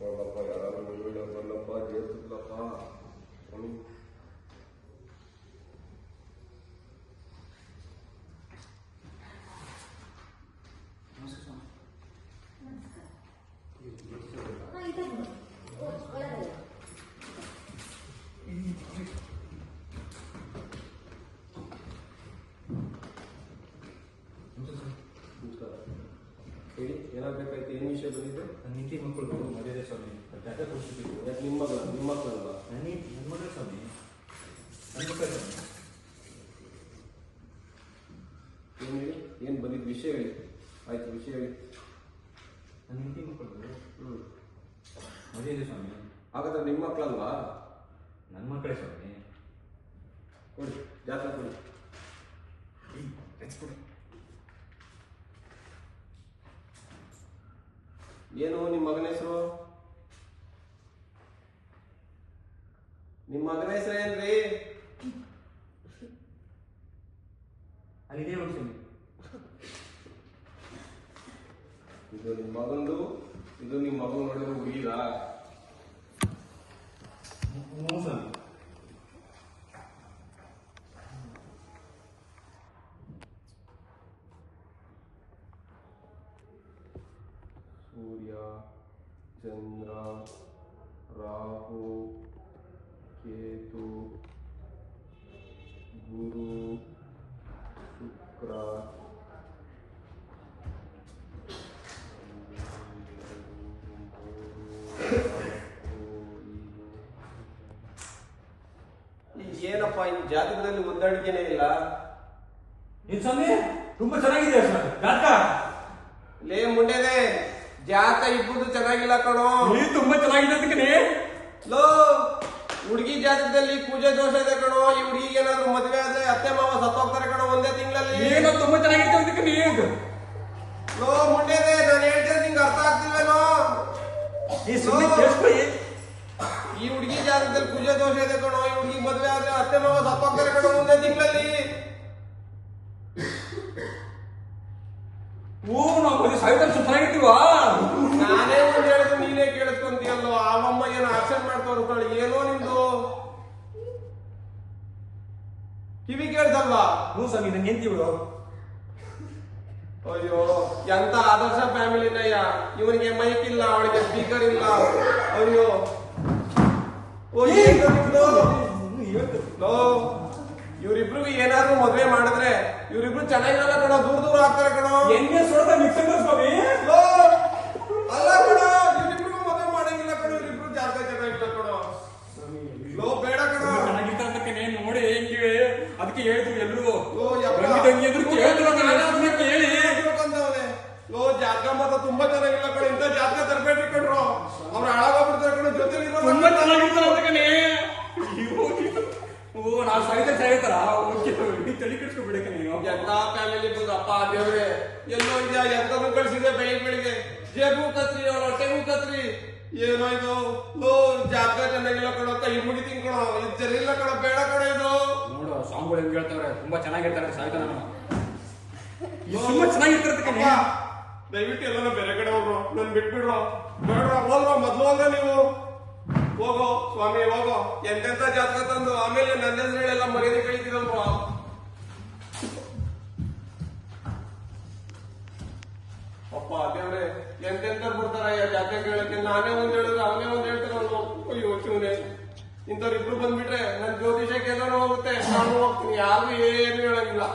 ನೋಡಪ್ಪ ಯಾರು ಬಲ್ಲಪ್ಪ ಜೇರ್ತಿದ್ಲಪ್ಪ. ಹೇಳಿ, ಏನಾಗಬೇಕಾಯ್ತು? ಏನು ವಿಷಯ ಬಂದಿದೆ? ನನ್ನ ಹೆಂಡತಿ ಮಕ್ಕಳು ಮದುವೆ ಸ್ವಾಮಿ, ಜಾಗ ಕೊಡಿಸ್ಬೇಕು. ಯಾಕೆ ನಿಮ್ಮ ಮಕ್ಕಳಲ್ವಾ? ನನ್ನ ಮಗಳು ಸ್ವಾಮಿ, ನನ್ನ ಮಕ್ಕಳು ಸ್ವಾಮಿ. ಏನು ಹೇಳಿ, ಏನು ಬಂದಿದ್ದು ವಿಷಯ ಹೇಳಿ. ಆಯ್ತು, ವಿಷಯ ಹೇಳಿ. ನನ್ನ ಹೆಂಡತಿ ಮಕ್ಕಳು ಮದುವೆ ಇದೆ ಸ್ವಾಮಿ. ಹಾಗಾದ್ರೆ ನಿಮ್ಮ ಮಕ್ಕಳಲ್ವಾ? ನನ್ನ ಮಕ್ಕಳೇ ಸ್ವಾಮಿ. ಕೊಡಿ, ಜಾತಕ ಕೊಡಿ. ಏನು ನಿಮ್ಮ ಮಗನ ಹೆಸರು? ನಿಮ್ಮ ಮಗನ ಹೆಸರು ಏನ್ರಿ? ಅಲ್ಲಿದೆ ನೋಡಿ ಸ್ವಾಮಿ. ಇದು ನಿಮ್ಮ ಮಗಂದು, ಇದು ನಿಮ್ಮ ಮಗನ ನೋಡಿದ್ರೆ ಹುಡುಗಿದ? ಸ್ವಾಮಿ. ಸೂರ್ಯ, ಚಂದ್ರ, ರಾಹು, ಕೇತು, ಗುರು, ಶುಕ್ರ, ಏನಪ್ಪ ಈ ಜಾತಕದಲ್ಲಿ ಹೊಂದಾಣಿಕೆನೇ ಇಲ್ಲ. ಏನ್ ಸ್ವಾಮಿ, ತುಂಬಾ ಚೆನ್ನಾಗಿದೆ ಸ್ವಾಮಿ ಜಾತಕ. ಲೇ ಮುಂಡೆದೆ, ಜಾತಕ ಇಬ್ಬರು ಚೆನ್ನಾಗಿಲ್ಲ ಕಣೋ. ತುಂಬಾ ಚೆನ್ನಾಗಿದೆ ಅದಕ್ಕೆ. ಲೋ, ಹುಡುಗಿ ಜಾತಕದಲ್ಲಿ ಪೂಜೆ ದೋಷ ಇದೆ ಕಣೋ. ಈ ಹುಡುಗಿಗೆ ಏನಾದ್ರು ಮದುವೆ ಆದ್ರೆ ಅತ್ತೆ ಮಾವ ಸತ್ತೋಗ್ತಾರೆ ಕಣೋ ಒಂದೇ ತಿಂಗಳಲ್ಲಿ. ಏನೋ ತುಂಬಾ ಚೆನ್ನಾಗಿರುತ್ತೆ ಅದಕ್ಕೆ ನೀನು. ಲೋ ಮುಂಡೆದೆ, ನಾನು ಹೇಳ್ತೇನೆ ನಿಂಗೆ ಅರ್ಥ ಆಗ್ತಿಲ್ವೇನೋ? ಈ ಹುಡುಗಿ ಜಾತಕದಲ್ಲಿ ಪೂಜೆ ದೋಷ ಇದೆ ಕಣೋ. ಈ ಹುಡುಗಿ ಮದುವೆ ಆದ್ರೆ ಅತ್ತೆ ಮಾವ ಸತ್ತೋಗ್ತಾರೆ ಕಣೋ ಒಂದೇ ತಿಂಗಳಲ್ಲಿ. ಓ, ನಾವು ಮದುವೆ ಸಾಯ್ತಾನೆ ಚೆನ್ನಾಗಿರ್ತೀವಾ? ನಾನೇ ಒಂದ್ ಹೇಳಿದ್ರು ನೀನೇ ಕೇಳಿಸ್ಕೊಂತೀಯಲ್ಲೋ. ಅವಮ್ಮ ಏನೋ ಆಕ್ಷನ್ ಮಾಡ್ತವ್ರು. ಏನೋ ನಿಂದು ಕಿವಿ ಕೇಳ್ದಲ್ವಾ? ಹ್ಞೂ ಸ್ವಾಮಿ, ನಂಗೆ ಎಂತೀವಳು. ಅಯ್ಯೋ, ಎಂತ ಆದರ್ಶ ಫ್ಯಾಮಿಲಿನಯ್ಯ. ಇವನಿಗೆ ಮೈಕ್ ಇಲ್ಲ, ಅವಳಿಗೆ ಸ್ಪೀಕರ್ ಇಲ್ಲ. ಅಯ್ಯೋ, ಇವ್ರಿಬ್ರಿಗೂ ಏನಾದ್ರು ಮದ್ವೆ ಮಾಡಿದ್ರೆ ಇವ್ರಿಬ್ರು ಚೆನ್ನಾಗಿರಲ್ಲ ಕಣೋ, ದೂರ ದೂರ ಆಗ್ತಾರೆ ಕಣೋ. ಎಣ್ಣೆ ಸೋಡದ ಮಿಕ್ಸರ್ ಸ್ವಾಮಿ. ಅಲ್ಲ ಕಣೋ, ಇವ್ರಿಬ್ರಿಗೂ ಮದ್ವೆ ಮಾಡಂಗಿಲ್ಲ ಕಣೋ. ಇವ್ರಿಬ್ರು ಜಾತಕ ಚೆನ್ನಾಗಿಲ್ಲ ಕಣೋ. ಲೋ ಬೇಡ ಕಣೋ. ಚೆನ್ನಾಗಿರ್ತಕ್ಕೇ ನೋಡಿ ಹೆಂಗಿವೆ ಅದಕ್ಕೆ ಹೇಳಿದ್ರು ಎಲ್ಲರೂ. ಲೋ, ಜಾತಕ ಮಾತ್ರ ತುಂಬಾ ಚೆನ್ನಾಗಿಲ್ಲ ಕಣೋ. ಇಂಥ ಜಾತಕ ತರಬೇಡಿ ಕಣ್ರು, ಅವ್ರು ಹಾಳಾಗೋಗ್ಬಿಡ್ತಾರೆ ಕಣೋ. ಜೊತೆಲಿ ತುಂಬಾ ಚೆನ್ನಾಗಿರ್ತಾರ ಅದಕ್ಕೆ. ಓ, ನಾವು ಸಾಯ್ತಾ ಸಾಯ್ತಾರ. ತಲೆ ಕೆಡಿಸ್ಕೊಬಿಡಕ್ಕೆ ನೀವು. ಎಂತ ಫ್ಯಾಮಿಲಿ ಅಪ್ಪ ದೇವ್ರೆ, ಎಲ್ಲೋ ಇದೆಯಾ? ಎಂತನೂ ಕಳ್ಸಿದೆ ಬೆಳಿಗ್ಗೆ ಜೇಬು ಕತ್ರಿ, ಅವಳ ಹೊಟ್ಟೆಗೂ ಕತ್ರಿ. ಏನೋ ಇದು? ಲೋ, ಜಾತಕ ಚೆನ್ನಾಗಿಲ್ಲ ಕಣೋ, ಕೈ ಮುಗಿತೀನಿ ಕಣೋ. ಇದು ಚೆನ್ನಾಗಿಲ್ಲ ಕಣೋ, ಬೇಡ ಕಣೋ ಇದು. ನೋಡು ಸಾಂಗ್ಗಳು ಹೆಂಗ್ ಹೇಳ್ತಾವ್ರೆ, ತುಂಬಾ ಚೆನ್ನಾಗಿರ್ತಾರೆ. ಸಾಯ್ತಾನ ತುಂಬಾ ಚೆನ್ನಾಗಿರ್ತಾರೆ. ದಯವಿಟ್ಟು ಎಲ್ಲರೂ ಬೇರೆ ಕಡೆ ಹೋಗ್ರು, ನನ್ ಬಿಟ್ಬಿಡ್ರು. ಬೇಡ್ರ, ಹೋಗ್ರೋ, ಮೊದ್ಲು ಹೋಗ ನೀವು. ಹೋಗೋ ಸ್ವಾಮಿ, ಹೋಗೋ. ಎಂತೆಂತ ಜಾತಕ ತಂದು ಆಮೇಲೆ ನನ್ನ ಹೆಸರುಗಳೆಲ್ಲ ಮರ್ಯಾದೆ ಕಳಿತೀರಲ್ವಾ? ಅಪ್ಪ ದೇವ್ರೆ, ಎಂತೆಂತವ್ರು ಬರ್ತಾರ ಜಾತಕ ಹೇಳಕ್ಕೆ. ನಾನೇ ಒಂದ್ ಹೇಳಿದ್ರೆ ಅವನೇ ಒಂದ್ ಹೇಳ್ತಾರಲ್ವ. ಅಯ್ಯೋ ಶಿವನೇ, ಇಂಥವ್ರಿಬ್ರು ಬಂದ್ಬಿಟ್ರೆ ನನ್ ಜ್ಯೋತಿಷಕ್ಕೆ ಎಲ್ಲಾನು ಹೋಗುತ್ತೆ. ನಾನು ಹೋಗ್ತೀನಿ, ಯಾರು ಏನು ಹೇಳಂಗಿಲ್ಲ.